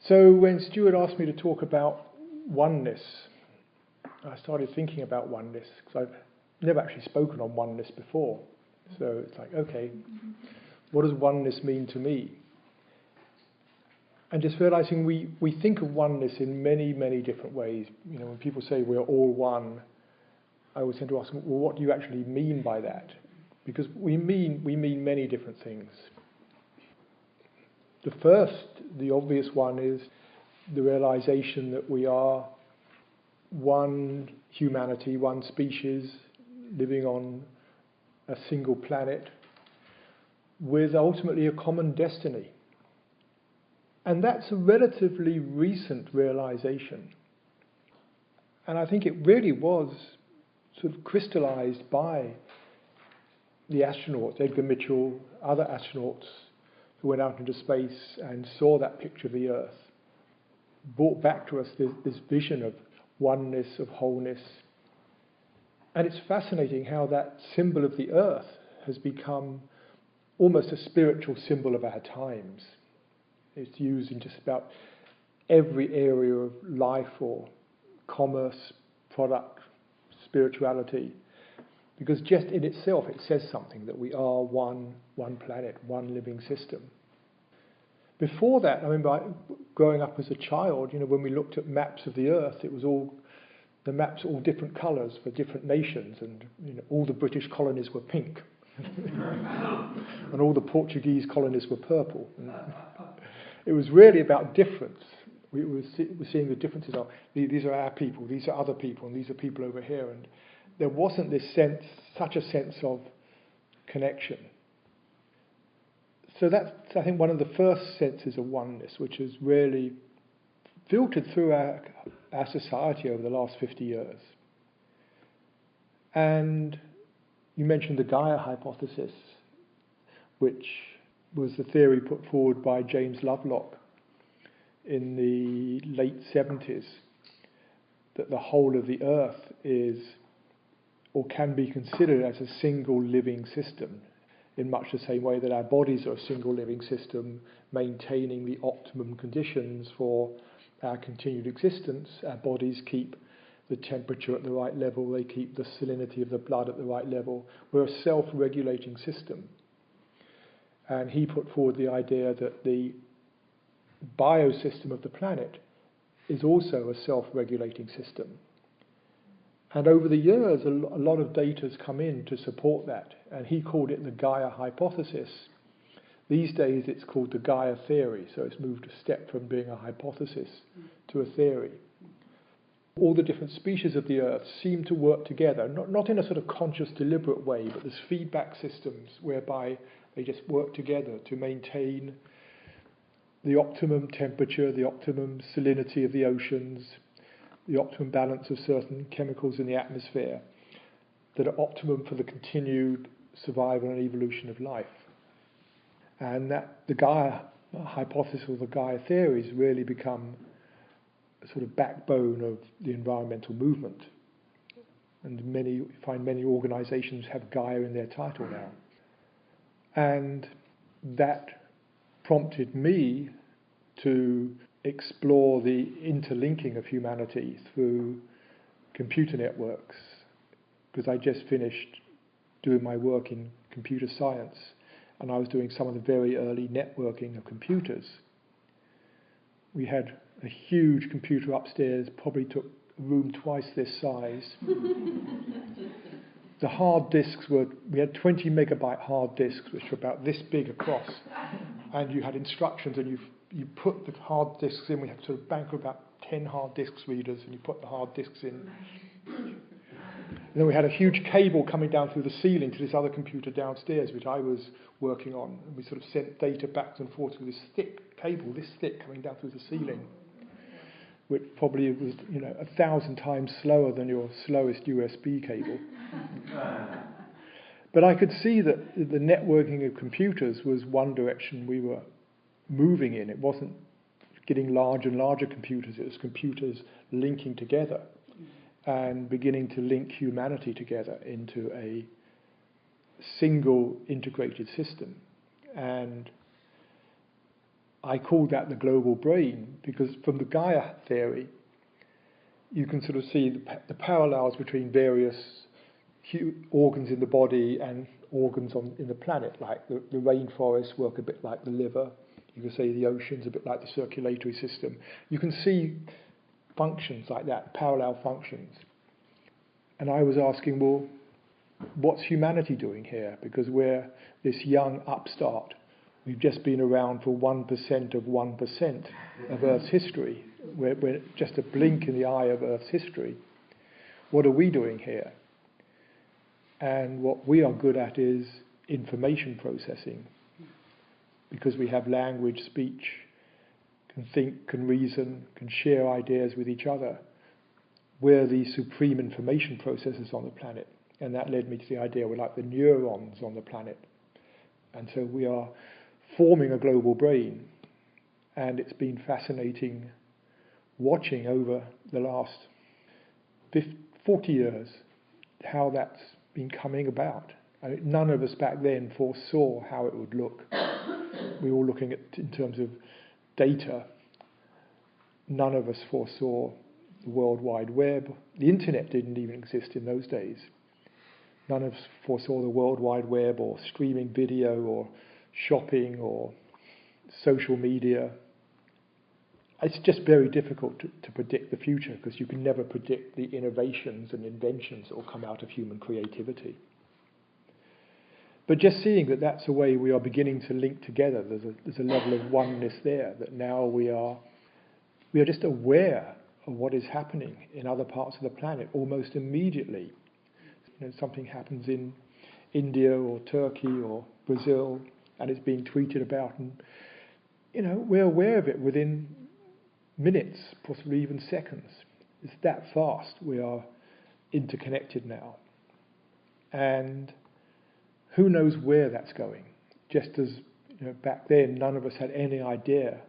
So when Stuart asked me to talk about oneness, I started thinking about oneness, because I've never actually spoken on oneness before. So it's like, okay, what does oneness mean to me? And just realizing we think of oneness in many, many different ways. You know, when people say we're all one, I always tend to ask them, well, what do you actually mean by that? Because we mean many different things. The first, the obvious one, is the realization that we are one humanity, one species, living on a single planet, with ultimately a common destiny. And that's a relatively recent realization. And I think it really was sort of crystallized by the astronauts, Edgar Mitchell, other astronauts who went out into space and saw that picture of the Earth, brought back to us this vision of oneness, of wholeness. And it's fascinating how that symbol of the Earth has become almost a spiritual symbol of our times. It's used in just about every area of life or commerce, product, spirituality, because just in itself it says something, that we are one planet, one living system. Before that, I remember growing up as a child, you know, when we looked at maps of the Earth, it was all, the maps all different colours for different nations, and you know, all the British colonies were pink, and all the Portuguese colonies were purple. It was really about difference. We were seeing the differences of, these are our people, these are other people, and these are people over here. And there wasn't this sense, such a sense of connection. So that's, I think, one of the first senses of oneness, which has really filtered through our society over the last 50 years. And you mentioned the Gaia hypothesis, which was the theory put forward by James Lovelock in the late 70s, that the whole of the Earth is, or can be considered as a single living system, in much the same way that our bodies are a single living system, maintaining the optimum conditions for our continued existence. Our bodies keep the temperature at the right level, they keep the salinity of the blood at the right level. We're a self-regulating system. And he put forward the idea that the biosystem of the planet is also a self-regulating system. And over the years, a lot of data has come in to support that. And he called it the Gaia hypothesis. These days it's called the Gaia theory, so it's moved a step from being a hypothesis to a theory. All the different species of the Earth seem to work together, not in a sort of conscious, deliberate way, but there's feedback systems whereby they just work together to maintain the optimum temperature, the optimum salinity of the oceans, the optimum balance of certain chemicals in the atmosphere that are optimum for the continued survival and evolution of life. And that the Gaia hypothesis or the Gaia theory has really become a sort of backbone of the environmental movement. And many organisations have Gaia in their title now. And that prompted me to explore the interlinking of humanity through computer networks, because I just finished doing my work in computer science, and I was doing some of the very early networking of computers. We had a huge computer upstairs, probably took a room twice this size. The hard disks we had 20 megabyte hard disks, which were about this big across, and you had instructions, and you put the hard disks in. We had sort of bank of about 10 hard disks readers, and you put the hard disks in. And then we had a huge cable coming down through the ceiling to this other computer downstairs, which I was working on, and we sort of sent data back and forth through this thick cable, this thick, coming down through the ceiling, which probably was, 1,000 times slower than your slowest USB cable. But I could see that the networking of computers was one direction we were moving in. It wasn't getting larger and larger computers, it was computers linking together and beginning to link humanity together into a single integrated system. And I call that the global brain, because from the Gaia theory, you can sort of see the parallels between various organs in the body and organs in the planet, like the rainforests work a bit like the liver. You can say the oceans a bit like the circulatory system. You can see functions like that, parallel functions. And I was asking, well, what's humanity doing here? Because we're this young upstart. We've just been around for 1% of 1% of Earth's history. We're just a blink in the eye of Earth's history. What are we doing here? And what we are good at is information processing. Because we have language, speech, can think, can reason, can share ideas with each other. We're the supreme information processors on the planet. And that led me to the idea we're like the neurons on the planet. And so we are forming a global brain. And it's been fascinating watching over the last 40 years how that's been coming about. I mean, none of us back then foresaw how it would look. We were looking at in terms of data. None of us foresaw the World Wide Web. The internet didn't even exist in those days. None of us foresaw the World Wide Web or streaming video or shopping or social media. It's just very difficult to predict the future, because you can never predict the innovations and inventions that will come out of human creativity. But just seeing that that's a way we are beginning to link together, there's a level of oneness there, that now we are just aware of what is happening in other parts of the planet almost immediately. You know, something happens in India or Turkey or Brazil, and it's being tweeted about, and we're aware of it within minutes, possibly even seconds. It's that fast. We are interconnected now. And who knows where that's going? Just as back then, none of us had any idea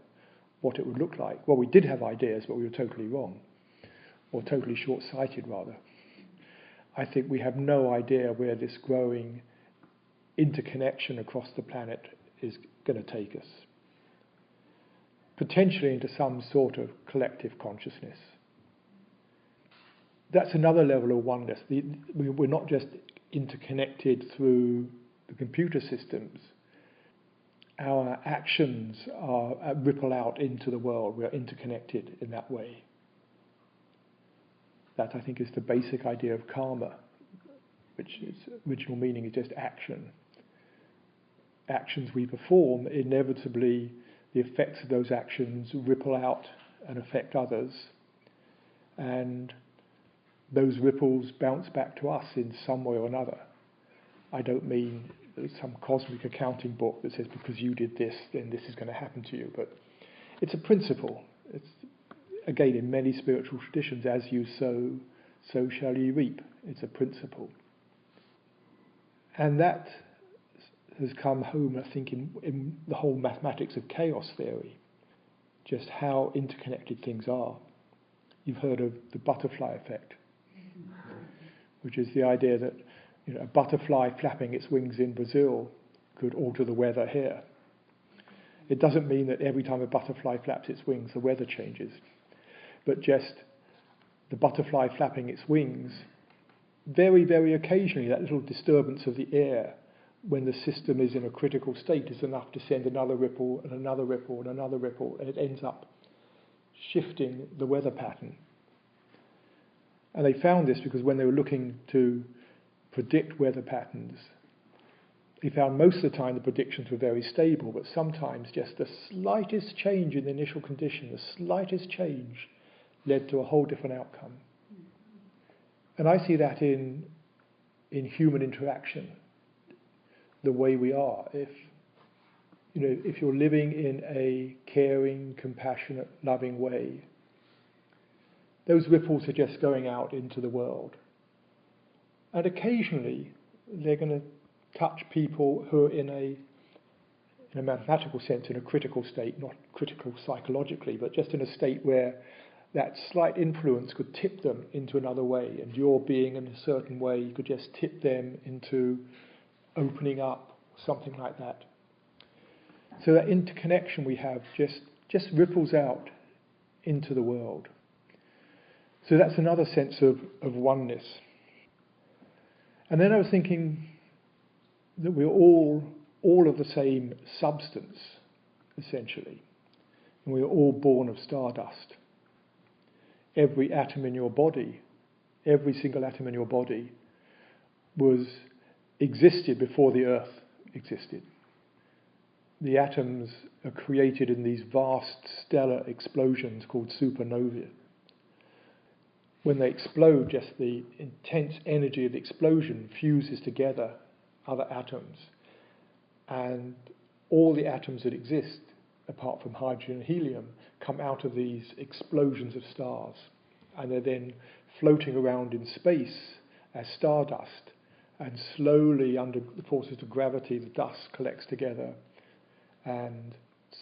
what it would look like. Well, we did have ideas, but we were totally wrong, or totally short-sighted, rather. I think we have no idea where this growing interconnection across the planet is going to take us. Potentially into some sort of collective consciousness. That's another level of oneness. We're not just interconnected through the computer systems. Our actions ripple out into the world. We're interconnected in that way. That, I think, is the basic idea of karma, which its original meaning is just action. Actions we perform, inevitably the effects of those actions ripple out and affect others, and those ripples bounce back to us in some way or another. I don't mean some cosmic accounting book that says because you did this, then this is going to happen to you, but it's a principle. It's, again, in many spiritual traditions, as you sow, so shall you reap. It's a principle. And that has come home, I think, in the whole mathematics of chaos theory, just how interconnected things are. You've heard of the butterfly effect, which is the idea that a butterfly flapping its wings in Brazil could alter the weather here. It doesn't mean that every time a butterfly flaps its wings, the weather changes, but just the butterfly flapping its wings, very, very occasionally, that little disturbance of the air when the system is in a critical state is enough to send another ripple and another ripple and another ripple, and it ends up shifting the weather pattern. And they found this because when they were looking to predict weather patterns, they found most of the time the predictions were very stable, but sometimes just the slightest change in the initial condition, the slightest change, led to a whole different outcome. And I see that in human interaction, the way we are. If you're living in a caring, compassionate, loving way, those ripples are just going out into the world. And occasionally they're going to touch people who are in a mathematical sense, in a critical state, not critical psychologically, but just in a state where that slight influence could tip them into another way, and your being in a certain way could just tip them into opening up, something like that. So that interconnection we have just ripples out into the world. So that's another sense of oneness. And then I was thinking that we're all of the same substance, essentially. And we're all born of stardust. Every atom in your body, every single atom in your body existed before the earth existed. The atoms are created in these vast stellar explosions called supernovae. When they explode, just the intense energy of the explosion fuses together other atoms. And all the atoms that exist, apart from hydrogen and helium, come out of these explosions of stars. And they're then floating around in space as stardust. And slowly, under the forces of gravity, the dust collects together. And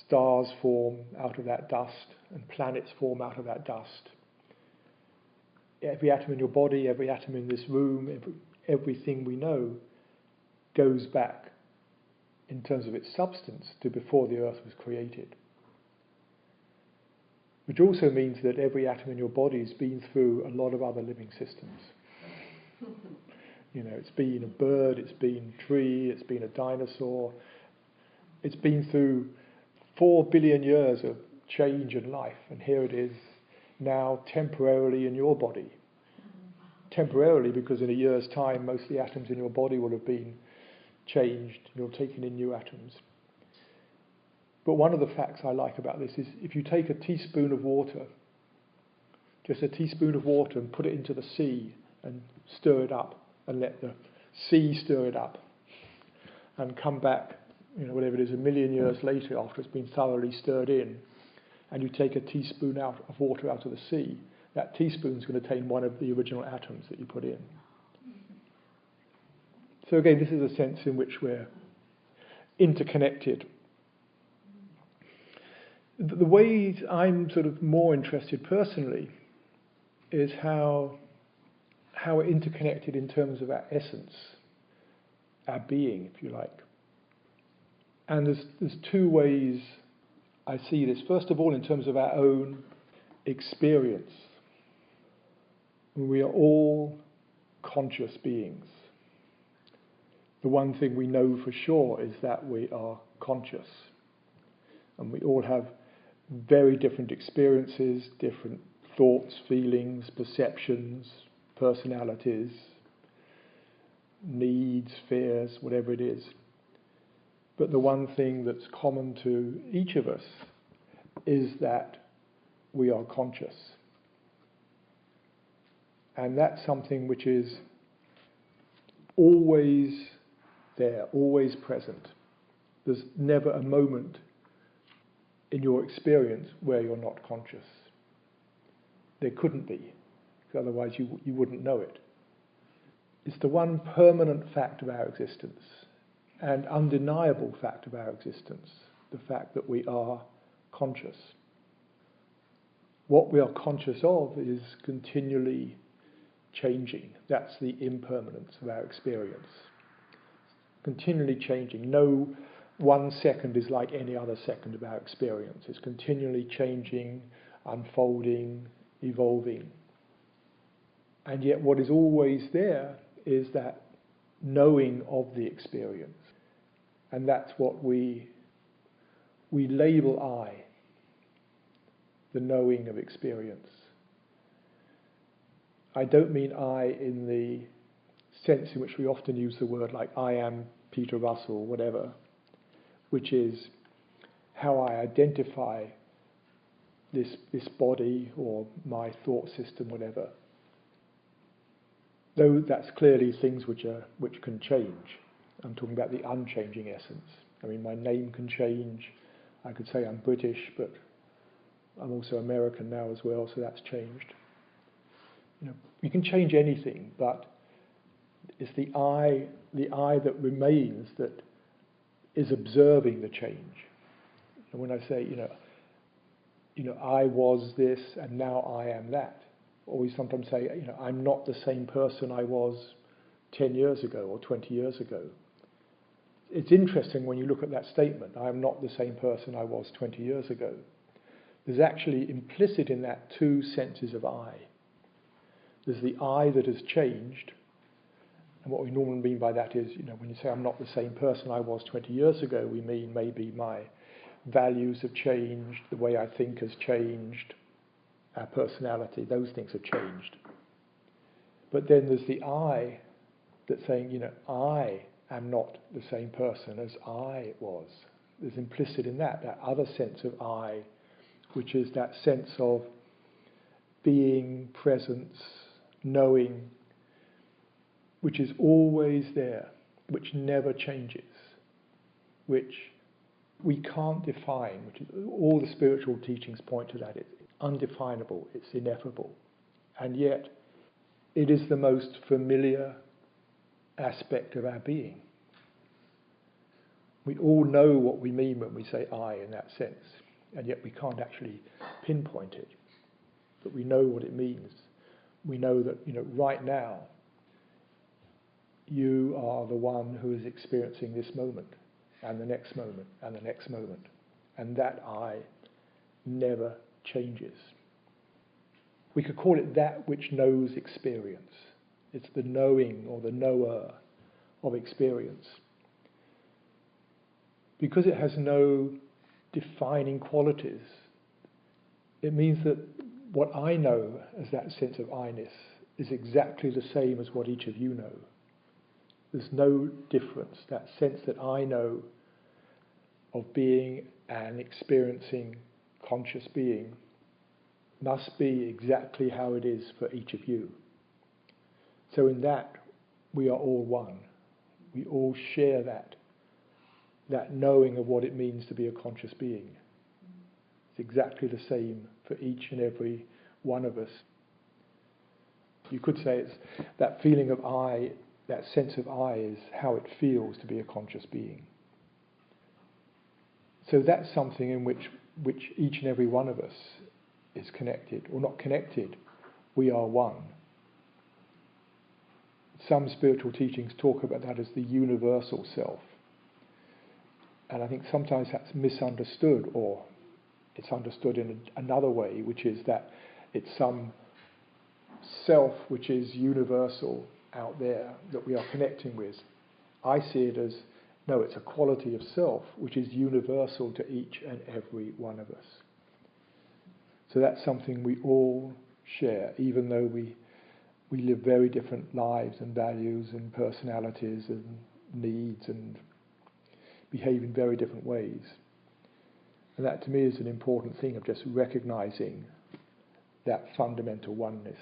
stars form out of that dust, and planets form out of that dust. Every atom in your body, every atom in this room, everything we know goes back, in terms of its substance, to before the earth was created. Which also means that every atom in your body has been through a lot of other living systems. It's been a bird, it's been a tree, it's been a dinosaur. It's been through 4 billion years of change and life, and here it is now temporarily in your body. Temporarily, because in a year's time most of the atoms in your body will have been changed, you're taking in new atoms. But one of the facts I like about this is if you take a teaspoon of water, just a teaspoon of water, and put it into the sea and stir it up and let the sea stir it up and come back, whatever it is, 1 million years later after it's been thoroughly stirred in, and you take a teaspoon of water out of the sea, that teaspoon is going to contain one of the original atoms that you put in. So again, this is a sense in which we're interconnected. The ways I'm sort of more interested personally is how we're interconnected in terms of our essence, our being, if you like. And there's two ways I see this. First of all, in terms of our own experience. We are all conscious beings. The one thing we know for sure is that we are conscious. And we all have very different experiences, different thoughts, feelings, perceptions, personalities, needs, fears, whatever it is. But the one thing that's common to each of us is that we are conscious. And that's something which is always there, always present. There's never a moment in your experience where you're not conscious. There couldn't be, because otherwise you wouldn't know it. It's the one permanent fact of our existence, and undeniable fact of our existence, the fact that we are conscious. What we are conscious of is continually changing. That's the impermanence of our experience. Continually changing. No 1 second is like any other second of our experience. It's continually changing, unfolding, evolving. And yet what is always there is that knowing of the experience. And that's what we label I, the knowing of experience. I don't mean I in the sense in which we often use the word like I am Peter Russell, whatever, which is how I identify this body or my thought system, whatever. Though that's clearly things which can change. I'm talking about the unchanging essence. I mean, my name can change. I could say I'm British, but I'm also American now as well, so that's changed. You can change anything, but it's the I that remains that is observing the change. And when I say, I was this and now I am that, or we sometimes say, I'm not the same person I was 10 years ago or 20 years ago. It's interesting when you look at that statement, I am not the same person I was 20 years ago. There's actually implicit in that two senses of I. There's the I that has changed, and what we normally mean by that is, when you say I'm not the same person I was 20 years ago, we mean maybe my values have changed, the way I think has changed, our personality, those things have changed. But then there's the I that's saying, I am not the same person as I was. There's implicit in that other sense of I, which is that sense of being, presence, knowing, which is always there, which never changes, which we can't define, which is, all the spiritual teachings point to that. It's undefinable, it's ineffable. And yet, it is the most familiar aspect of our being. We all know what we mean when we say I in that sense, and yet we can't actually pinpoint it. But we know what it means. We know that, right now, you are the one who is experiencing this moment, and the next moment, and the next moment. And that I never changes. We could call it that which knows experience. It's the knowing or the knower of experience. Because it has no defining qualities, it means that what I know as that sense of I-ness is exactly the same as what each of you know. There's no difference. That sense that I know of being and experiencing conscious being must be exactly how it is for each of you. So in that, we are all one. We all share that knowing of what it means to be a conscious being. It's exactly the same for each and every one of us. You could say it's that feeling of I, that sense of I is how it feels to be a conscious being. So that's something in which each and every one of us is connected, or not connected, we are one. Some spiritual teachings talk about that as the universal self. And I think sometimes that's misunderstood, or it's understood in another way, which is that it's some self which is universal out there that we are connecting with. I see it as, no, it's a quality of self which is universal to each and every one of us. So that's something we all share, even though we live very different lives and values and personalities and needs and behave in very different ways. And that to me is an important thing of just recognizing that fundamental oneness.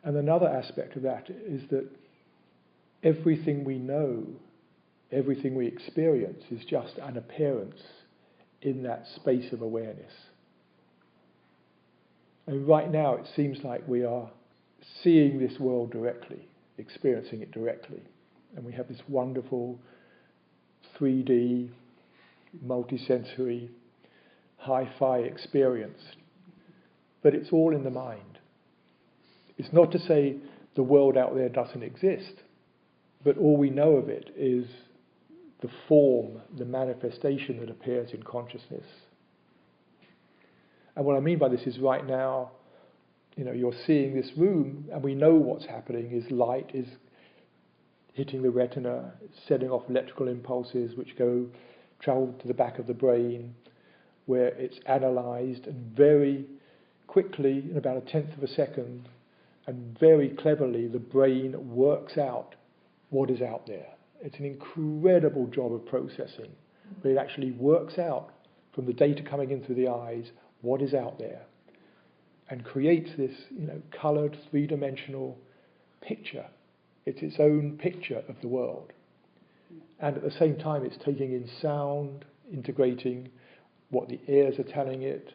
And another aspect of that is that everything we know, everything we experience is just an appearance in that space of awareness. And right now it seems like we are seeing this world directly, experiencing it directly. And we have this wonderful 3D, multisensory, hi-fi experience. But it's all in the mind. It's not to say the world out there doesn't exist, but all we know of it is the form, the manifestation that appears in consciousness. And what I mean by this is right now, you're seeing this room, and we know what's happening is light is hitting the retina, setting off electrical impulses which travel to the back of the brain, where it's analysed, and very quickly, in about 1/10 of a second, and very cleverly, the brain works out what is out there. It's an incredible job of processing, but it actually works out from the data coming in through the eyes what is out there, and creates this, coloured, three-dimensional picture. It's its own picture of the world. And at the same time, it's taking in sound, integrating what the ears are telling it,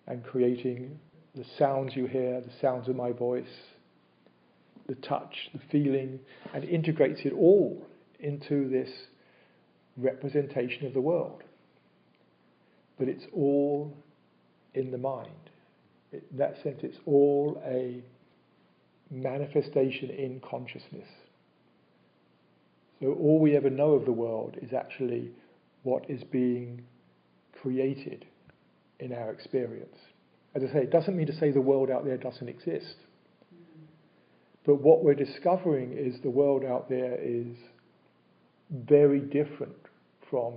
and creating the sounds you hear, the sounds of my voice, the touch, the feeling, and integrates it all into this representation of the world. But it's all in the mind. In that sense, it's all a manifestation in consciousness. So all we ever know of the world is actually what is being created in our experience. As I say, it doesn't mean to say the world out there doesn't exist. But what we're discovering is the world out there is very different from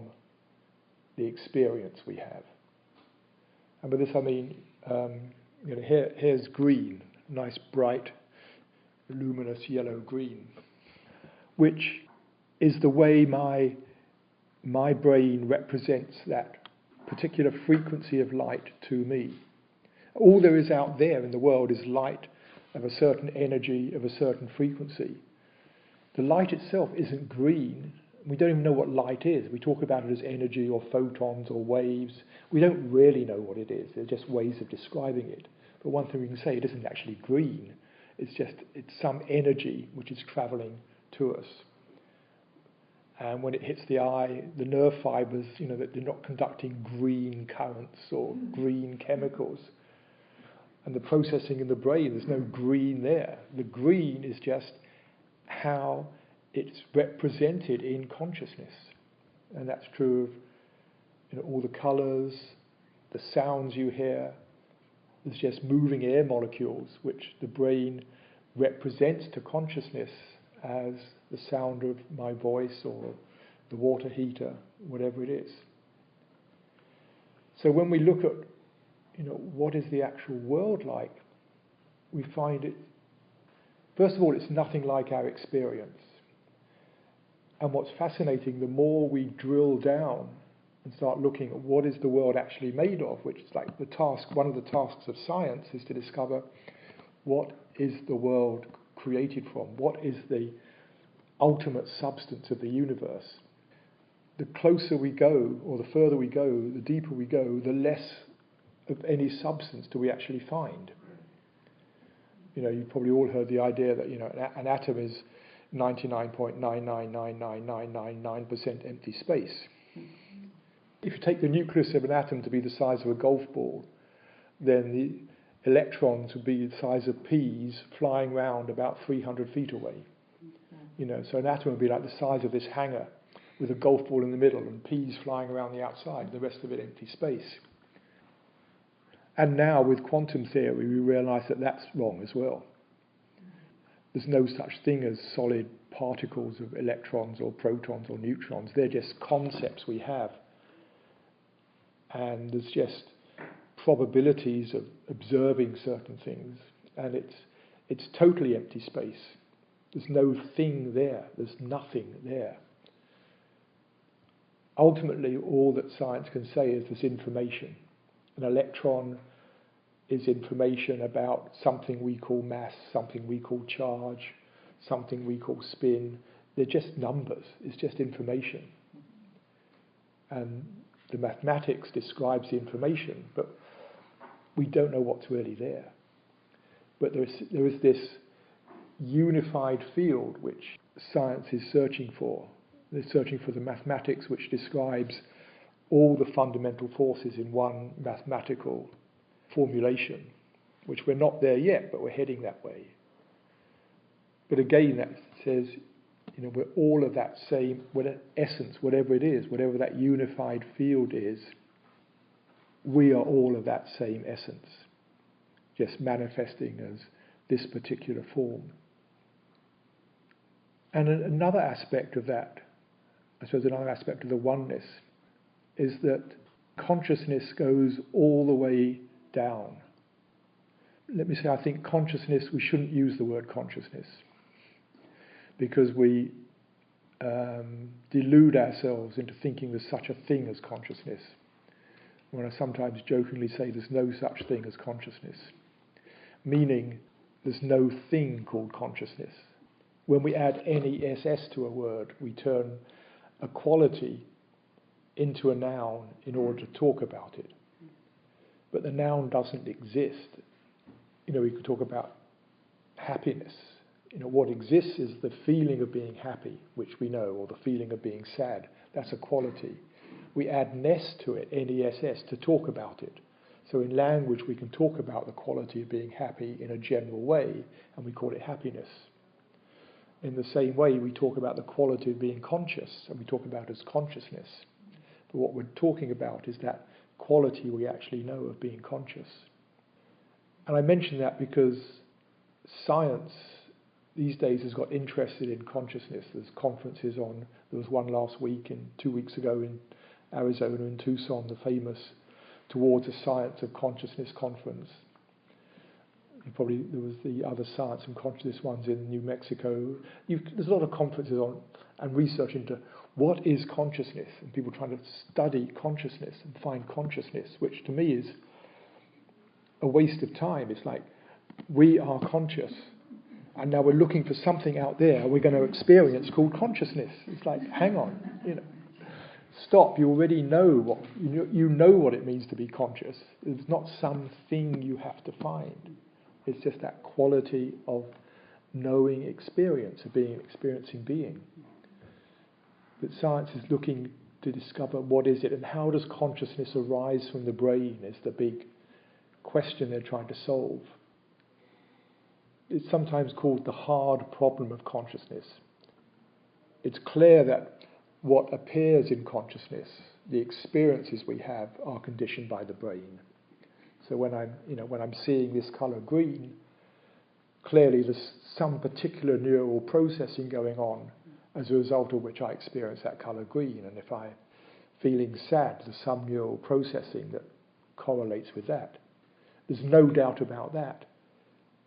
the experience we have. And by this I mean, here's green, nice bright, luminous yellow green, which is the way my brain represents that particular frequency of light to me. All there is out there in the world is light of a certain energy, of a certain frequency. The light itself isn't green. We don't even know what light is. We talk about it as energy or photons or waves. We don't really know what it is. They're just ways of describing it. But one thing we can say, it isn't actually green. It's some energy which is travelling to us. And when it hits the eye, the nerve fibres, that they're not conducting green currents or green chemicals. And the processing in the brain, there's no green there. The green is just how it's represented in consciousness. And that's true of all the colours, the sounds you hear. There's just moving air molecules which the brain represents to consciousness as the sound of my voice or the water heater, whatever it is. So when we look at what is the actual world like, we find it, first of all, it's nothing like our experience. And what's fascinating, the more we drill down and start looking at what is the world actually made of, which is like one of the tasks of science is to discover what is the world created from, what is the ultimate substance of the universe. The closer we go, or the further we go, the deeper we go, the less of any substance do we actually find. You've probably all heard the idea that an atom is 99.9999999% empty space. If you take the nucleus of an atom to be the size of a golf ball, then the electrons would be the size of peas flying round about 300 feet away. So an atom would be like the size of this hangar with a golf ball in the middle and peas flying around the outside, the rest of it empty space. And now with quantum theory, we realise that that's wrong as well. There's no such thing as solid particles of electrons or protons or neutrons. They're just concepts we have. And there's just probabilities of observing certain things. And it's totally empty space. There's no thing there. There's nothing there. Ultimately, all that science can say is there's information. An electron is information about something we call mass, something we call charge, something we call spin. They're just numbers. It's just information. And the mathematics describes the information, but we don't know what's really there. But there is this unified field which science is searching for. They're searching for the mathematics which describes all the fundamental forces in one mathematical formulation, which we're not there yet, but we're heading that way. But again, that says, we're all of that same essence, whatever it is, whatever that unified field is, we are all of that same essence, just manifesting as this particular form. And another aspect of that, I suppose another aspect of the oneness, is that consciousness goes all the way down. Let me say, I think consciousness, we shouldn't use the word consciousness, because we delude ourselves into thinking there's such a thing as consciousness. When I sometimes jokingly say there's no such thing as consciousness, meaning there's no thing called consciousness. When we add NESS to a word, we turn a quality into a noun in order to talk about it. But the noun doesn't exist. We could talk about happiness. What exists is the feeling of being happy, which we know, or the feeling of being sad. That's a quality. We add ness to it, NESS, to talk about it. So in language, we can talk about the quality of being happy in a general way, and we call it happiness. in the same way we talk about the quality of being conscious, and we talk about it as consciousness. But what we're talking about is that quality we actually know of being conscious. And I mention that because science these days has got interested in consciousness. There's conferences on. There was one last week and 2 weeks ago in Arizona and Tucson, the famous Towards a Science of Consciousness conference. Probably there was the other science and consciousness ones in New Mexico. There's a lot of conferences on and research into what is consciousness, and people trying to study consciousness and find consciousness, which to me is a waste of time. It's like we are conscious, and now we're looking for something out there we're going to experience called consciousness. It's like, hang on, stop. You already know what you know what it means to be conscious. It's not something you have to find. It's just that quality of knowing experience, of being an experiencing being. But science is looking to discover what is it and how does consciousness arise from the brain is the big question they're trying to solve. It's sometimes called the hard problem of consciousness. It's clear that what appears in consciousness, the experiences we have, are conditioned by the brain. So when I'm seeing this colour green, clearly there's some particular neural processing going on as a result of which I experience that colour green. And if I'm feeling sad, there's some neural processing that correlates with that. There's no doubt about that.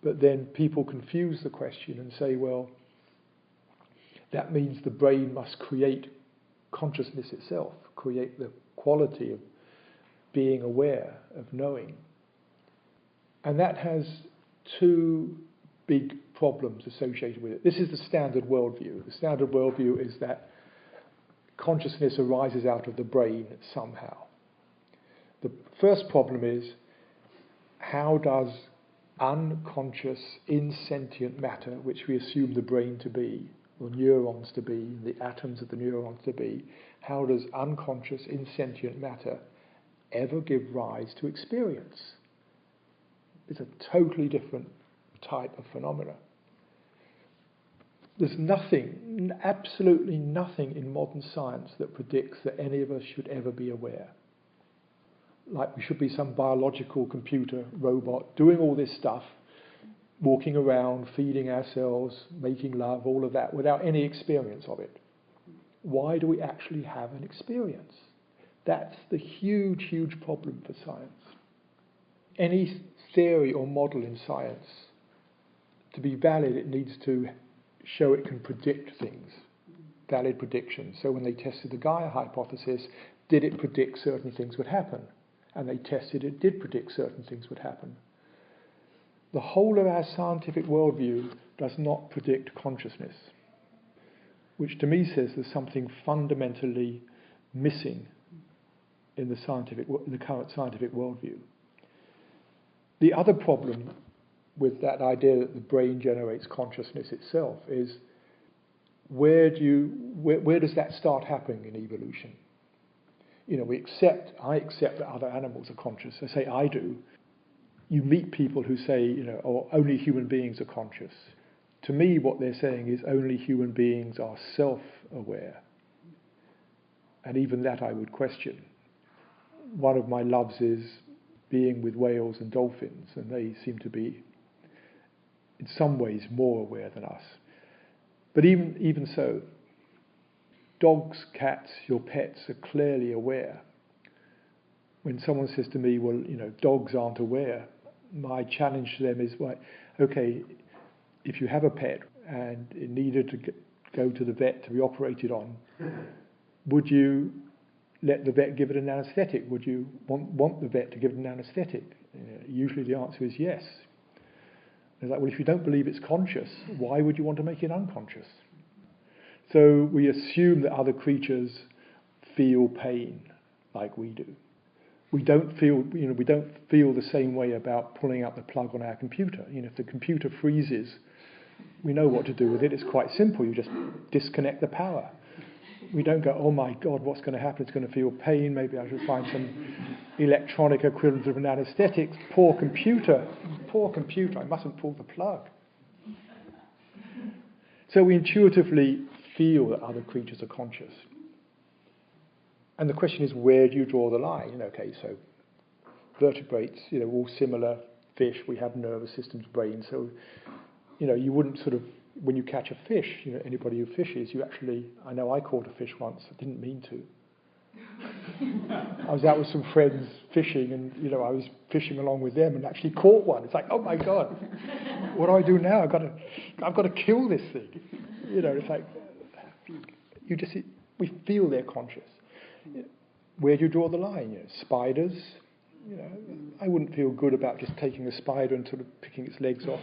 But then people confuse the question and say, well, that means the brain must create consciousness itself, create the quality of being aware, of knowing. And that has two big problems associated with it. This is the standard worldview. The standard worldview is that consciousness arises out of the brain somehow. The first problem is, how does unconscious, insentient matter, which we assume the brain to be, or neurons to be, the atoms of the neurons to be, how does unconscious, insentient matter ever give rise to experience? It's a totally different type of phenomena. There's nothing, absolutely nothing in modern science that predicts that any of us should ever be aware. Like we should be some biological computer robot doing all this stuff, walking around, feeding ourselves, making love, all of that, without any experience of it. Why do we actually have an experience? That's the huge, huge problem for science. Any theory or model in science, to be valid, it needs to show it can predict things, valid predictions. So when they tested the Gaia hypothesis, did it predict certain things would happen? And they tested it did predict certain things would happen. The whole of our scientific worldview does not predict consciousness, which to me says there's something fundamentally missing in the current scientific worldview. The other problem with that idea that the brain generates consciousness itself is where does that start happening in evolution? I accept that other animals are conscious. I say I do. You meet people who say, only human beings are conscious. To me, what they're saying is only human beings are self-aware. And even that I would question. One of my loves is being with whales and dolphins, and they seem to be, in some ways, more aware than us. But even so, dogs, cats, your pets are clearly aware. When someone says to me, well, dogs aren't aware, my challenge to them is, well, okay, if you have a pet and it needed to go to the vet to be operated on, would you let the vet give it an anaesthetic? Would you want the vet to give it an anaesthetic? Usually the answer is yes. They're like, well, if you don't believe it's conscious, why would you want to make it unconscious? So we assume that other creatures feel pain like we do. We don't feel the same way about pulling out the plug on our computer. If the computer freezes, we know what to do with it. It's quite simple. You just disconnect the power. We don't go, oh my God, what's going to happen? It's going to feel pain. Maybe I should find some electronic equivalent of an anaesthetic. Poor computer. I mustn't pull the plug. So we intuitively feel that other creatures are conscious. And the question is, where do you draw the line? Okay, so vertebrates, all similar. Fish, we have nervous systems, brains. So, you wouldn't sort of, when you catch a fish, anybody who fishes, I know I caught a fish once. I didn't mean to. I was out with some friends fishing, and I was fishing along with them and actually caught one. It's like, oh my God, what do I do now? I've got to kill this thing. It's like we feel they're conscious. Where do you draw the line? Spiders. I wouldn't feel good about just taking a spider and sort of picking its legs off.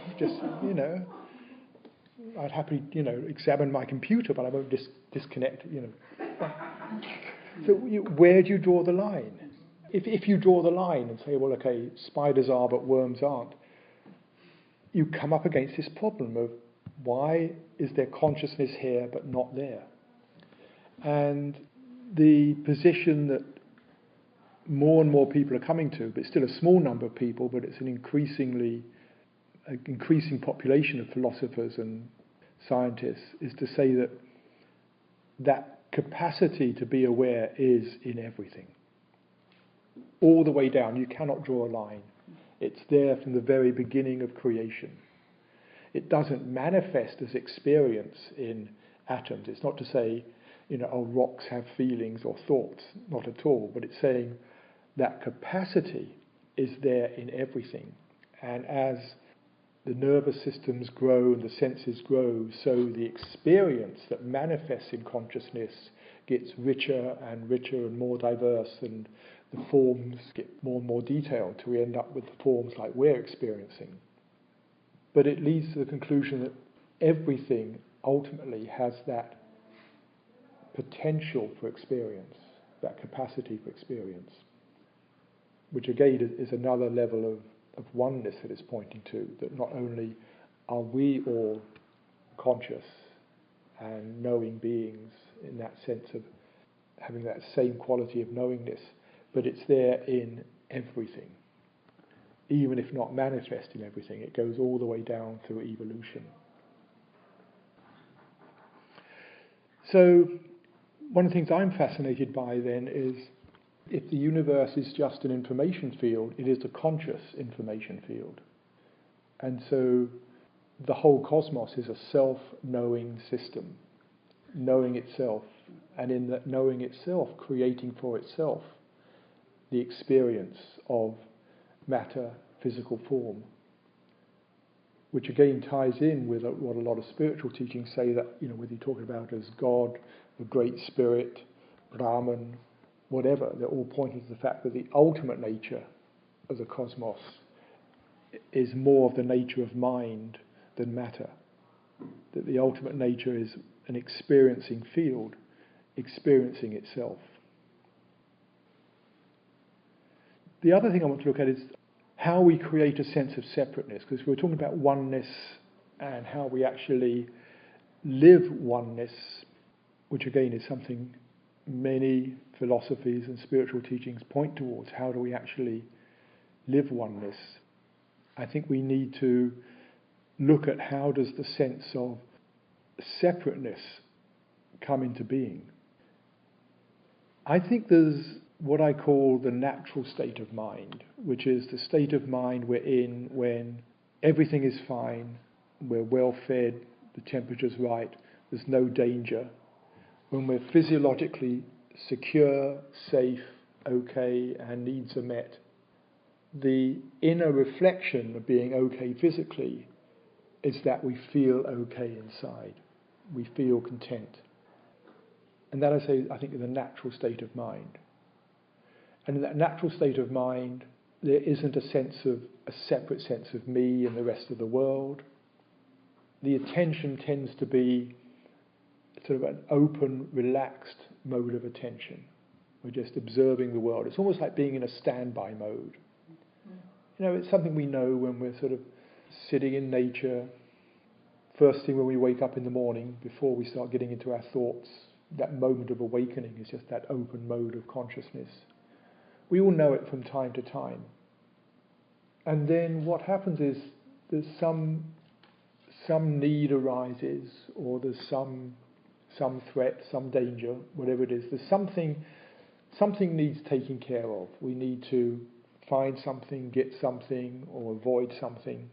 I'd happily examine my computer, but I won't disconnect. So where do you draw the line? If you draw the line and say, well, okay, spiders are but worms aren't, you come up against this problem of why is there consciousness here but not there? And the position that more and more people are coming to, but still a small number of people, but it's an increasing population of philosophers and scientists, is to say that capacity to be aware is in everything. All the way down, you cannot draw a line. It's there from the very beginning of creation. It doesn't manifest as experience in atoms. It's not to say, rocks have feelings or thoughts, not at all, but it's saying that capacity is there in everything. And as the nervous systems grow and the senses grow, so the experience that manifests in consciousness gets richer and more diverse, and the forms get more and more detailed till we end up with the forms like we're experiencing. But it leads to the conclusion that everything ultimately has that potential for experience, that capacity for experience, which again is another level of oneness that it's pointing to, that not only are we all conscious and knowing beings in that sense of having that same quality of knowingness, but it's there in everything. Even if not manifest in everything, it goes all the way down through evolution. So one of the things I'm fascinated by then is, if the universe is just an information field, it is a conscious information field. And so the whole cosmos is a self-knowing system, knowing itself, and in that knowing itself, creating for itself the experience of matter, physical form, which again ties in with what a lot of spiritual teachings say, that, whether you're talking about as God, the Great Spirit, Brahman, whatever, they're all pointing to the fact that the ultimate nature of the cosmos is more of the nature of mind than matter. That the ultimate nature is an experiencing field, experiencing itself. The other thing I want to look at is how we create a sense of separateness, because we're talking about oneness and how we actually live oneness, which again is something many philosophies and spiritual teachings point towards. How do we actually live oneness? I think we need to look at how does the sense of separateness come into being. I think there's what I call the natural state of mind, which is the state of mind we're in when everything is fine, we're well fed, the temperature's right, there's no danger, when we're physiologically secure, safe, okay, and needs are met. The inner reflection of being okay physically is that we feel okay inside. We feel content. And that, I think, is a natural state of mind. And in that natural state of mind, there isn't a separate sense of me and the rest of the world. The attention tends to be sort of an open, relaxed mode of attention. We're just observing the world. It's almost like being in a standby mode. It's something we know when we're sort of sitting in nature. First thing when we wake up in the morning, before we start getting into our thoughts, that moment of awakening is just that open mode of consciousness. We all know it from time to time. And then what happens is there's some some need arises, or there's some threat, some danger, whatever it is, there's something needs taking care of. We need to find something, get something, or avoid something.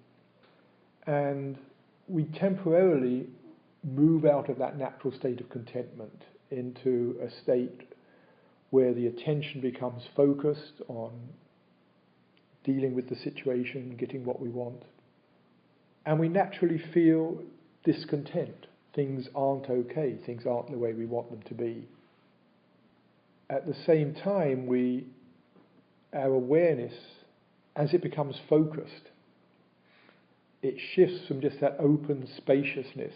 And we temporarily move out of that natural state of contentment into a state where the attention becomes focused on dealing with the situation, getting what we want. And we naturally feel discontent. Things aren't okay. Things aren't the way we want them to be. At the same time, our awareness, as it becomes focused, it shifts from just that open spaciousness.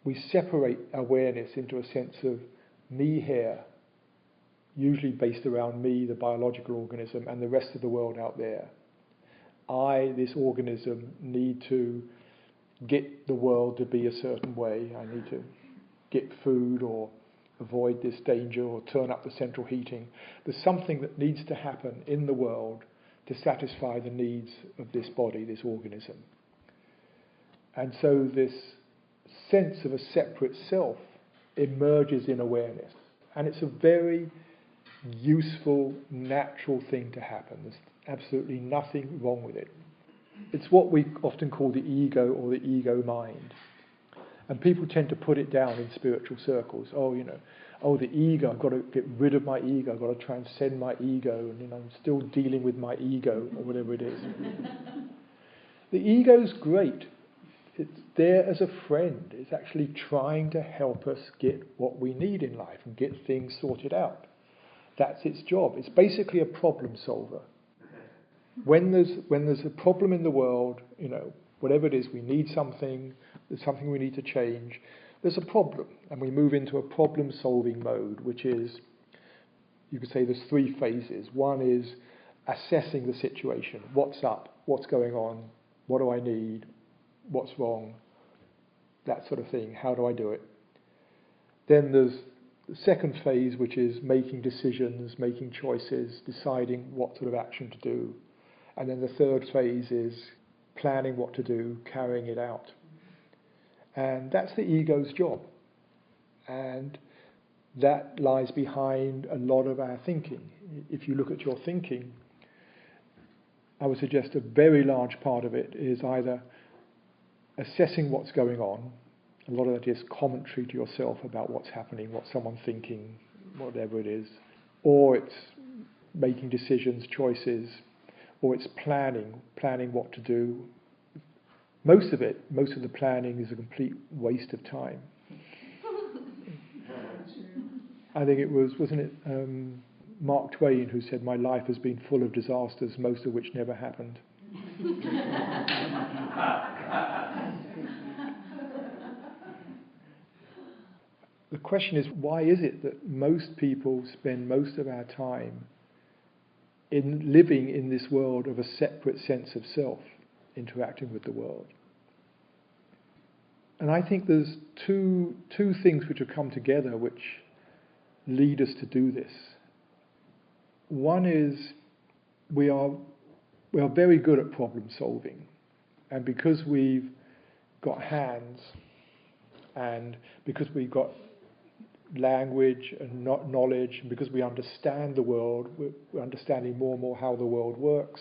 We separate awareness into a sense of me here, usually based around me, the biological organism, and the rest of the world out there. I, this organism, need to get the world to be a certain way. I need to get food or avoid this danger or turn up the central heating. There's something that needs to happen in the world to satisfy the needs of this body, this organism. And so this sense of a separate self emerges in awareness. And it's a very useful, natural thing to happen. There's absolutely nothing wrong with it. It's what we often call the ego or the ego mind. And people tend to put it down in spiritual circles. The ego, I've got to get rid of my ego, I've got to transcend my ego, and I'm still dealing with my ego, or whatever it is. The ego's great. It's there as a friend. It's actually trying to help us get what we need in life and get things sorted out. That's its job. It's basically a problem solver. When there's a problem in the world, whatever it is, we need something, there's something we need to change, there's a problem, and we move into a problem-solving mode, which is, you could say there's three phases. One is assessing the situation. What's up? What's going on? What do I need? What's wrong? That sort of thing. How do I do it? Then there's the second phase, which is making decisions, making choices, deciding what sort of action to do. And then the third phase is planning what to do, carrying it out. And that's the ego's job. And that lies behind a lot of our thinking. If you look at your thinking, I would suggest a very large part of it is either assessing what's going on. A lot of that is commentary to yourself about what's happening, what someone's thinking, whatever it is. Or it's making decisions, choices, or it's planning what to do. Most of the planning is a complete waste of time. I think wasn't it Mark Twain who said, "My life has been full of disasters, most of which never happened." The question is, why is it that most people spend most of our time in living in this world of a separate sense of self, interacting with the world? And I think there's two things which have come together which lead us to do this. One is we are very good at problem solving, and because we've got hands and because we've got language and knowledge, and because we understand the world, we're understanding more and more how the world works,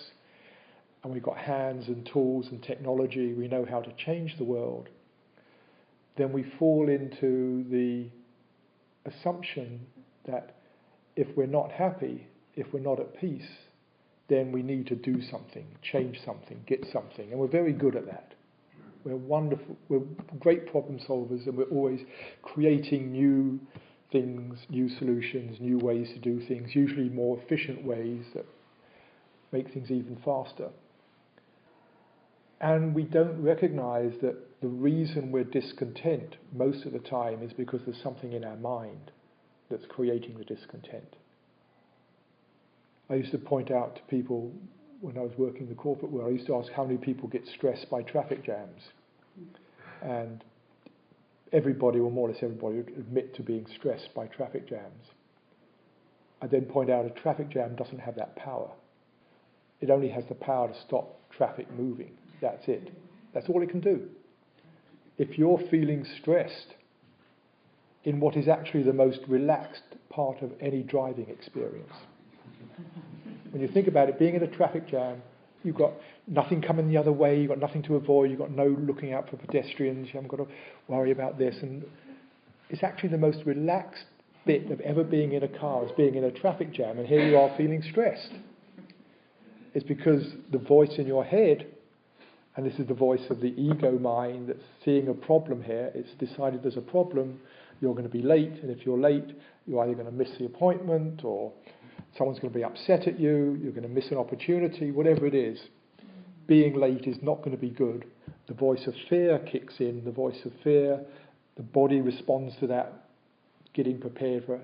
and we've got hands and tools and technology, we know how to change the world, then we fall into the assumption that if we're not happy, if we're not at peace, then we need to do something, change something, get something, and we're very good at that. We're wonderful, we're great problem solvers, and we're always creating new things, new solutions, new ways to do things, usually more efficient ways that make things even faster. And we don't recognize that the reason we're discontent most of the time is because there's something in our mind that's creating the discontent. I used to point out to people when I was working in the corporate world, I used to ask how many people get stressed by traffic jams. And everybody, or more or less everybody, would admit to being stressed by traffic jams. I then point out a traffic jam doesn't have that power. It only has the power to stop traffic moving. That's it. That's all it can do. if you're feeling stressed in what is actually the most relaxed part of any driving experience. When you think about it, being in a traffic jam, you've got nothing coming the other way, you've got nothing to avoid, you've got no looking out for pedestrians, you haven't got to worry about this. And it's actually the most relaxed bit of ever being in a car, is being in a traffic jam, and here you are feeling stressed. It's because the voice in your head, and this is the voice of the ego mind that's seeing a problem here, it's decided there's a problem, you're going to be late, and if you're late, you're either going to miss the appointment, or someone's going to be upset at you, you're going to miss an opportunity, whatever it is. Being late is not going to be good. The voice of fear kicks in, the voice of fear, the body responds to that, getting prepared for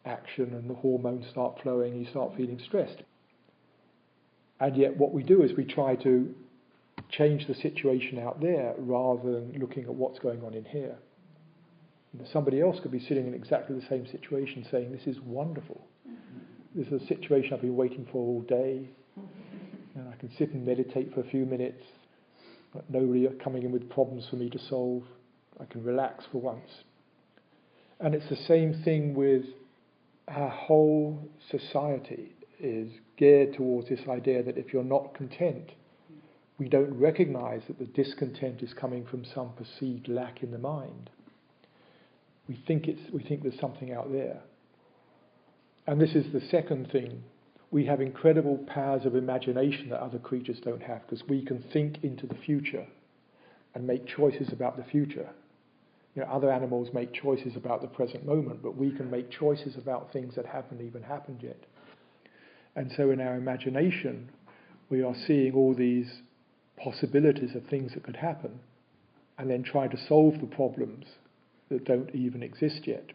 action, and the hormones start flowing, and you start feeling stressed. And yet what we do is we try to change the situation out there rather than looking at what's going on in here. Somebody else could be sitting in exactly the same situation saying, this is wonderful. This is a situation I've been waiting for all day. And I can sit and meditate for a few minutes. But nobody coming in with problems for me to solve. I can relax for once. And it's the same thing with our whole society is geared towards this idea that if you're not content, we don't recognize that the discontent is coming from some perceived lack in the mind. We think there's something out there. And this is the second thing. We have incredible powers of imagination that other creatures don't have, because we can think into the future and make choices about the future. You know, other animals make choices about the present moment, but we can make choices about things that haven't even happened yet. And so in our imagination, we are seeing all these possibilities of things that could happen, and then try to solve the problems that don't even exist yet.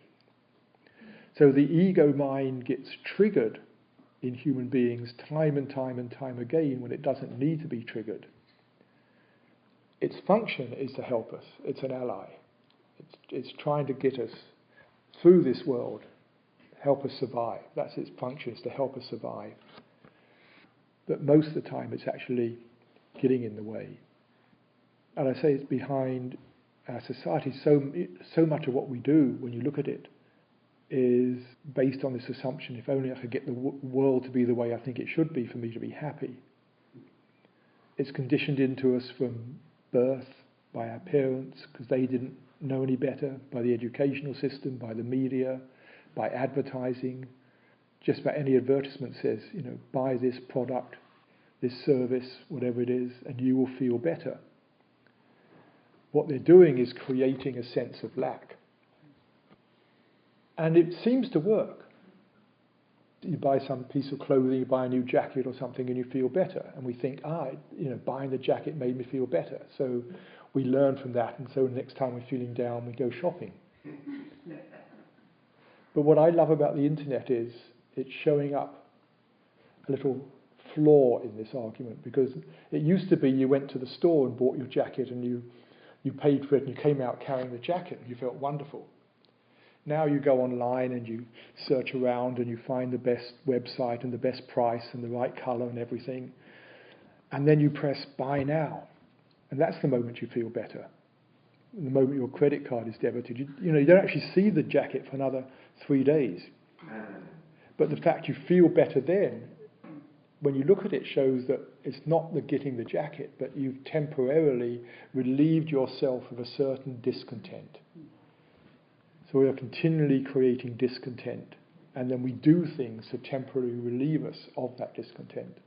So the ego mind gets triggered in human beings time and time and time again when it doesn't need to be triggered. Its function is to help us. It's an ally. It's trying to get us through this world, help us survive. That's its function, is to help us survive. But most of the time it's actually getting in the way. And I say it's behind our society. So much of what we do, when you look at it, is based on this assumption, if only I could get the world to be the way I think it should be for me to be happy. It's conditioned into us from birth by our parents, because they didn't know any better, by the educational system, by the media, by advertising. Just about any advertisement says, you know, buy this product, this service, whatever it is, and you will feel better. What they're doing is creating a sense of lack. And it seems to work. You buy some piece of clothing, you buy a new jacket or something, and you feel better. And we think, buying the jacket made me feel better. So we learn from that, and so next time we're feeling down, we go shopping. But what I love about the internet is it's showing up a little flaw in this argument, because it used to be you went to the store and bought your jacket and you paid for it and you came out carrying the jacket and you felt wonderful. Now you go online and you search around and you find the best website and the best price and the right colour and everything, and then you press buy now, and that's the moment you feel better. The moment your credit card is debited, you don't actually see the jacket for another 3 days. But the fact you feel better then, when you look at it, shows that it's not the getting the jacket, but you've temporarily relieved yourself of a certain discontent. So we are continually creating discontent, and then we do things to temporarily relieve us of that discontent.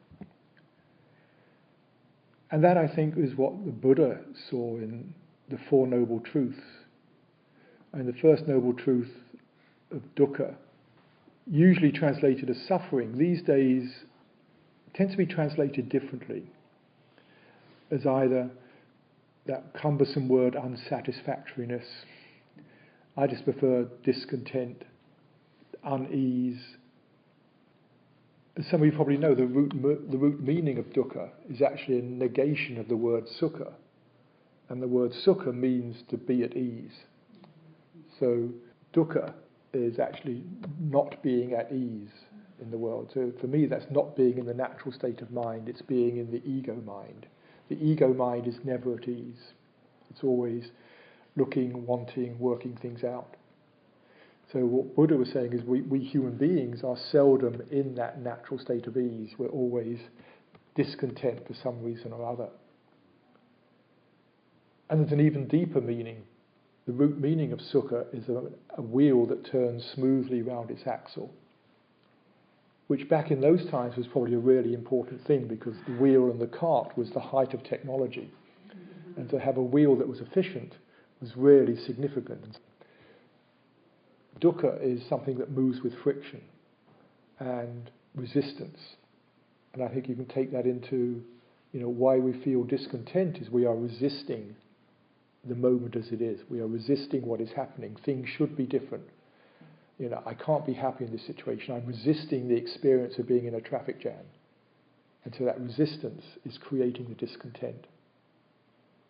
And that, I think, is what the Buddha saw in the Four Noble Truths. And the first noble truth of dukkha, usually translated as suffering, these days tends to be translated differently, as either that cumbersome word unsatisfactoriness. I just prefer discontent, unease. As some of you probably know, the root meaning of dukkha is actually a negation of the word sukha. And the word sukha means to be at ease. So dukkha is actually not being at ease in the world. So for me, that's not being in the natural state of mind, it's being in the ego mind. The ego mind is never at ease. It's always looking, wanting, working things out. So what Buddha was saying is we human beings are seldom in that natural state of ease. We're always discontent for some reason or other. And there's an even deeper meaning. The root meaning of sukha is a wheel that turns smoothly round its axle, which back in those times was probably a really important thing, because the wheel and the cart was the height of technology. And to have a wheel that was efficient was really significant. Dukkha is something that moves with friction and resistance. And I think you can take that into, why we feel discontent is we are resisting the moment as it is. We are resisting what is happening. Things should be different. I can't be happy in this situation. I'm resisting the experience of being in a traffic jam. And so that resistance is creating the discontent.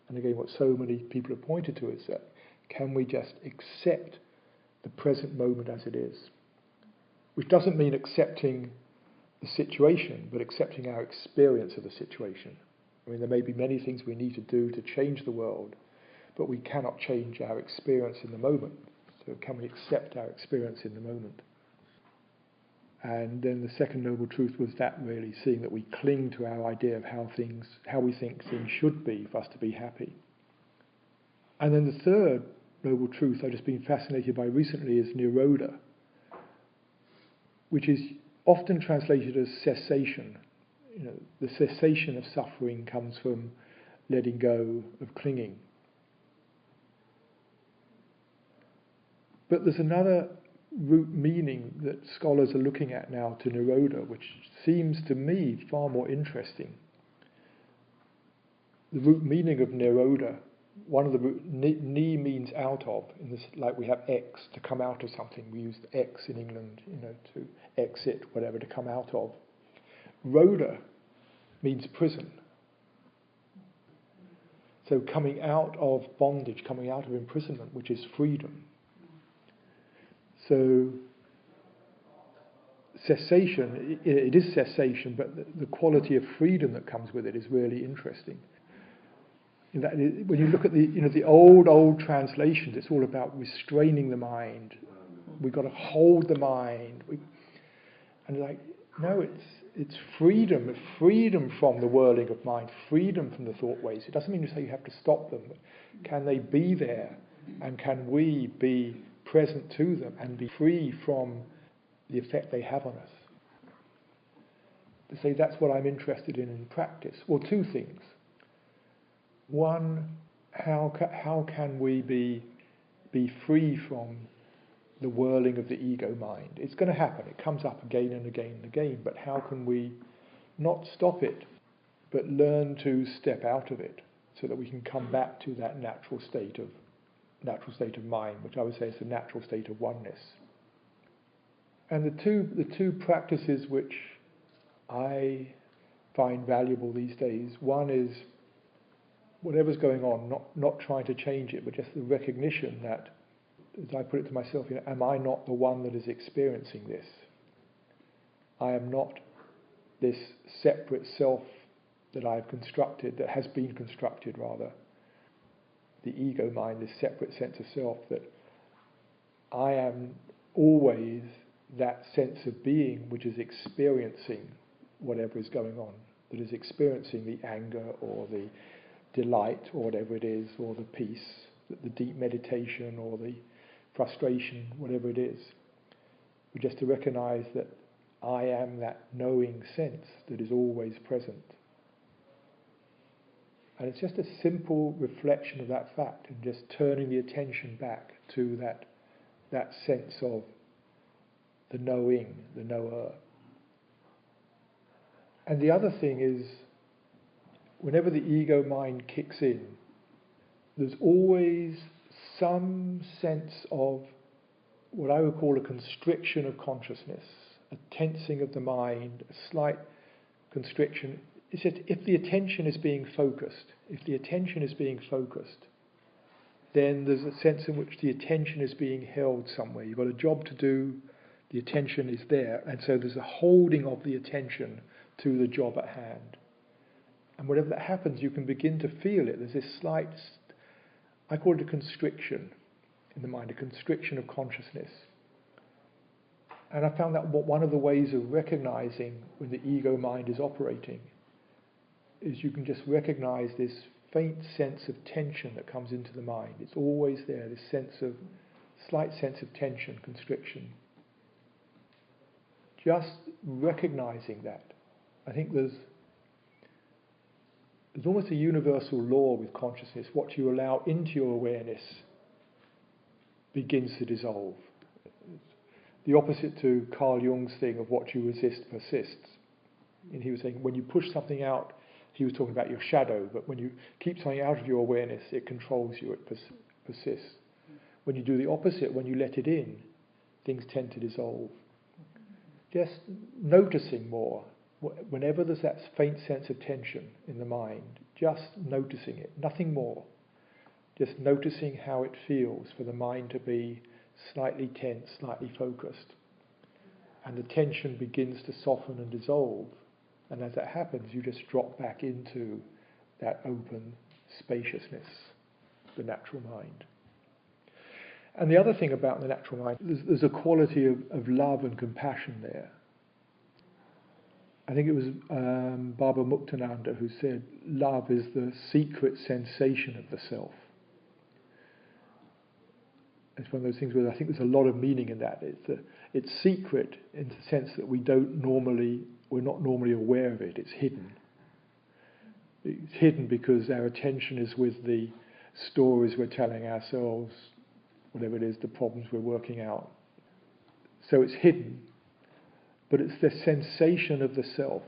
And again, what so many people have pointed to is that, can we just accept the present moment as it is? Which doesn't mean accepting the situation, but accepting our experience of the situation. There may be many things we need to do to change the world, but we cannot change our experience in the moment. So can we accept our experience in the moment? And then the second noble truth was that, really seeing that we cling to our idea of how we think things should be for us to be happy. And then the third noble truth I've just been fascinated by recently is nirodha, which is often translated as cessation. The cessation of suffering comes from letting go of clinging. But there's another root meaning that scholars are looking at now to nirodha, which seems to me far more interesting. The root meaning of nirodha, one of the root, ni means out of, in this, like we have X, to come out of something. We use X in England, to exit, whatever, to come out of. Rodha means prison. So coming out of bondage, coming out of imprisonment, which is freedom. So cessation, it is cessation, but the quality of freedom that comes with it is really interesting. When you look at the old translations, it's all about restraining the mind. We've got to hold the mind. No, it's freedom from the whirling of mind, freedom from the thought waves. It doesn't mean to say you have to stop them, but can they be there, and can we be present to them and be free from the effect they have on us? To say that's what I'm interested in practice. Well, two things. One, how can we be free from the whirling of the ego mind? It's going to happen. It comes up again and again and again. But how can we not stop it, but learn to step out of it, so that we can come back to that natural state of mind, which I would say is the natural state of oneness. And the two practices which I find valuable these days, one is whatever's going on, not trying to change it, but just the recognition that, as I put it to myself, am I not the one that is experiencing this? I am not this separate self that I've constructed, that has been constructed rather. The ego mind, this separate sense of self, that I am always that sense of being which is experiencing whatever is going on, that is experiencing the anger or the delight or whatever it is, or the peace, the deep meditation or the frustration, whatever it is. But just to recognize that I am that knowing sense that is always present. And it's just a simple reflection of that fact, and just turning the attention back to that sense of the knowing, the knower. And the other thing is, whenever the ego mind kicks in, there's always some sense of what I would call a constriction of consciousness, a tensing of the mind, a slight constriction. It's just, if the attention is being focused, then there's a sense in which the attention is being held somewhere. You've got a job to do, the attention is there, and so there's a holding of the attention to the job at hand. And whenever that happens, you can begin to feel it. There's this slight I call it a constriction in the mind, a constriction of consciousness. And I found that one of the ways of recognizing when the ego mind is operating is you can just recognize this faint sense of tension that comes into the mind. It's always there, this slight sense of tension, constriction. Just recognizing that. I think there's almost a universal law with consciousness. What you allow into your awareness begins to dissolve. The opposite to Carl Jung's thing of what you resist persists. And he was saying when you push something out, he was talking about your shadow, but when you keep something out of your awareness, it controls you, it persists. When you do the opposite, when you let it in, things tend to dissolve. Just noticing more. Whenever there's that faint sense of tension in the mind, just noticing it, nothing more. Just noticing how it feels for the mind to be slightly tense, slightly focused. And the tension begins to soften and dissolve. And as that happens, you just drop back into that open spaciousness, the natural mind. And the other thing about the natural mind, there's a quality of love and compassion there. I think it was Baba Muktananda who said, love is the secret sensation of the self. It's one of those things where I think there's a lot of meaning in that. It's secret in the sense that we're not normally aware of it. It's hidden. It's hidden because our attention is with the stories we're telling ourselves, whatever it is, the problems we're working out. So it's hidden, but it's the sensation of the self.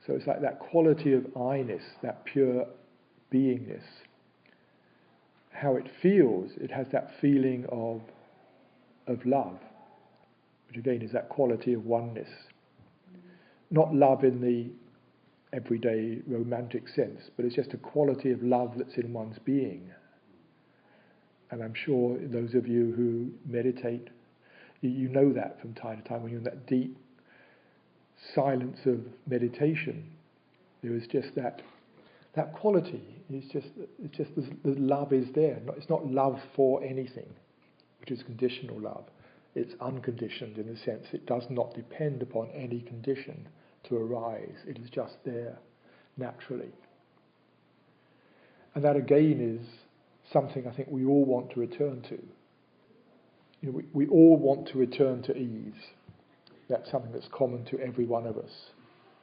So it's like that quality of I-ness, that pure beingness. How it feels, it has that feeling of love, which again is that quality of oneness. Not love in the everyday romantic sense, but it's just a quality of love that's in one's being. And I'm sure those of you who meditate, you know that from time to time when you're in that deep silence of meditation, there is just that quality. It's just the love is there. It's not love for anything, which is conditional love. It's unconditioned in the sense it does not depend upon any condition to arise. It is just there naturally. And that again is something I think we all want to return to. You know, we all want to return to ease. That's something that's common to every one of us.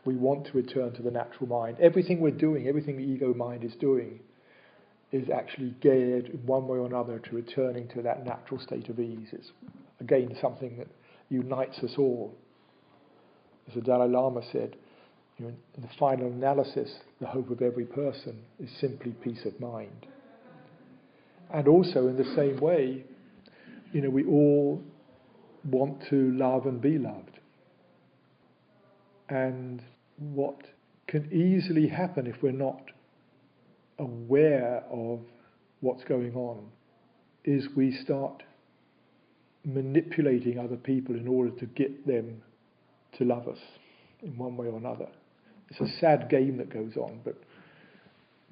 We want to return to the natural mind. Everything we're doing, everything the ego mind is doing, is actually geared in one way or another to returning to that natural state of ease. It's again something that unites us all. As the Dalai Lama said, you know, in the final analysis, the hope of every person is simply peace of mind. And also in the same way, you know, we all want to love and be loved. And what can easily happen if we're not aware of what's going on is we start manipulating other people in order to get them to love us in one way or another. It's a sad game that goes on, but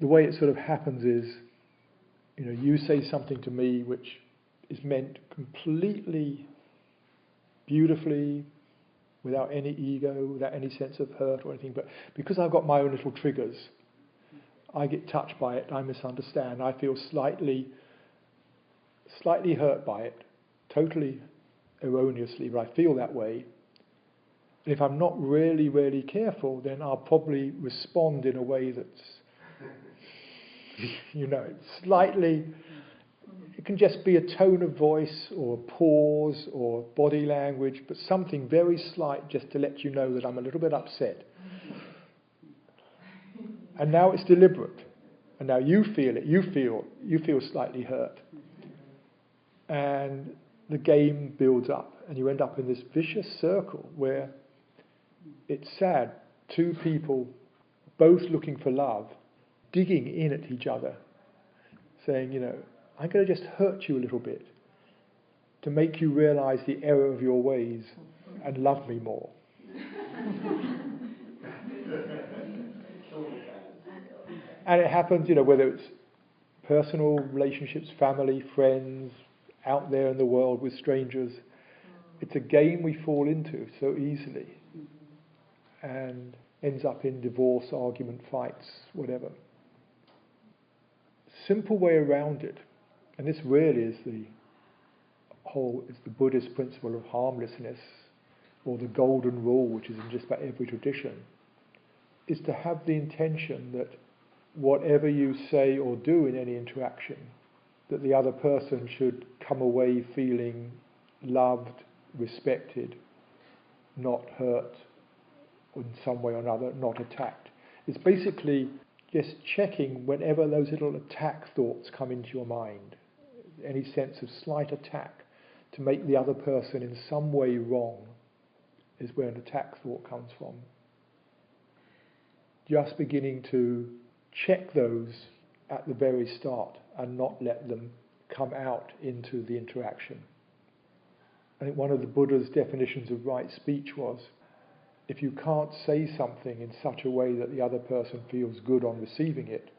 the way it sort of happens is, you know, you say something to me which is meant completely beautifully, without any ego, without any sense of hurt or anything, but because I've got my own little triggers, I get touched by it, I misunderstand, I feel slightly hurt by it, totally erroneously, but I feel that way. And if I'm not really, really careful, then I'll probably respond in a way that's, you know, slightly, it can just be a tone of voice or a pause or body language, but something very slight just to let you know that I'm a little bit upset. And now it's deliberate. And now you feel it, you feel slightly hurt. And the game builds up and you end up in this vicious circle where it's sad, two people both looking for love, digging in at each other, saying, you know, I'm going to just hurt you a little bit to make you realize the error of your ways and love me more. And it happens, you know, whether it's personal relationships, family, friends, out there in the world with strangers. It's a game we fall into so easily and ends up in divorce, argument, fights, whatever. Simple way around it, and this really is the Buddhist principle of harmlessness, or the golden rule, which is in just about every tradition, is to have the intention that whatever you say or do in any interaction, that the other person should come away feeling loved, respected, not hurt in some way or another, not attacked. It's basically just checking whenever those little attack thoughts come into your mind, any sense of slight attack to make the other person in some way wrong is where an attack thought comes from. Just beginning to check those at the very start and not let them come out into the interaction. I think one of the Buddha's definitions of right speech was, if you can't say something in such a way that the other person feels good on receiving it,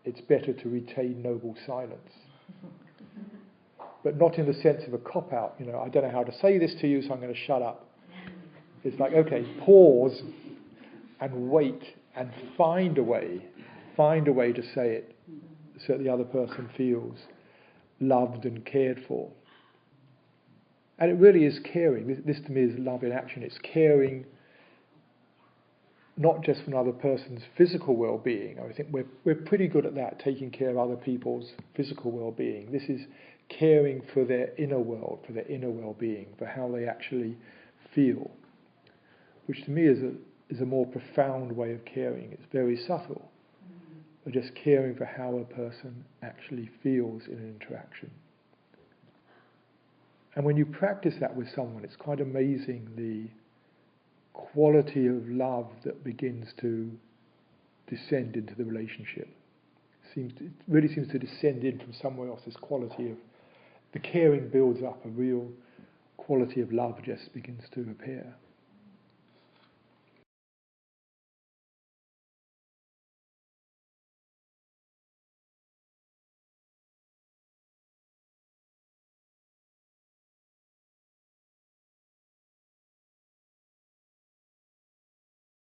it's better to retain noble silence. But not in the sense of a cop-out, I don't know how to say this to you, so I'm going to shut up. It's like, okay, pause and wait and find a way to say it so that the other person feels loved and cared for. And it really is caring. This to me is love in action. It's caring not just for another person's physical well-being. I think we're pretty good at that, taking care of other people's physical well-being. This is caring for their inner world, for their inner well-being, for how they actually feel, which to me is a more profound way of caring. It's very subtle, but just caring for how a person actually feels in an interaction. And when you practice that with someone, it's quite amazing the quality of love that begins to descend into the relationship. It really seems to descend in from somewhere else. This quality of the caring builds up, a real quality of love just begins to appear.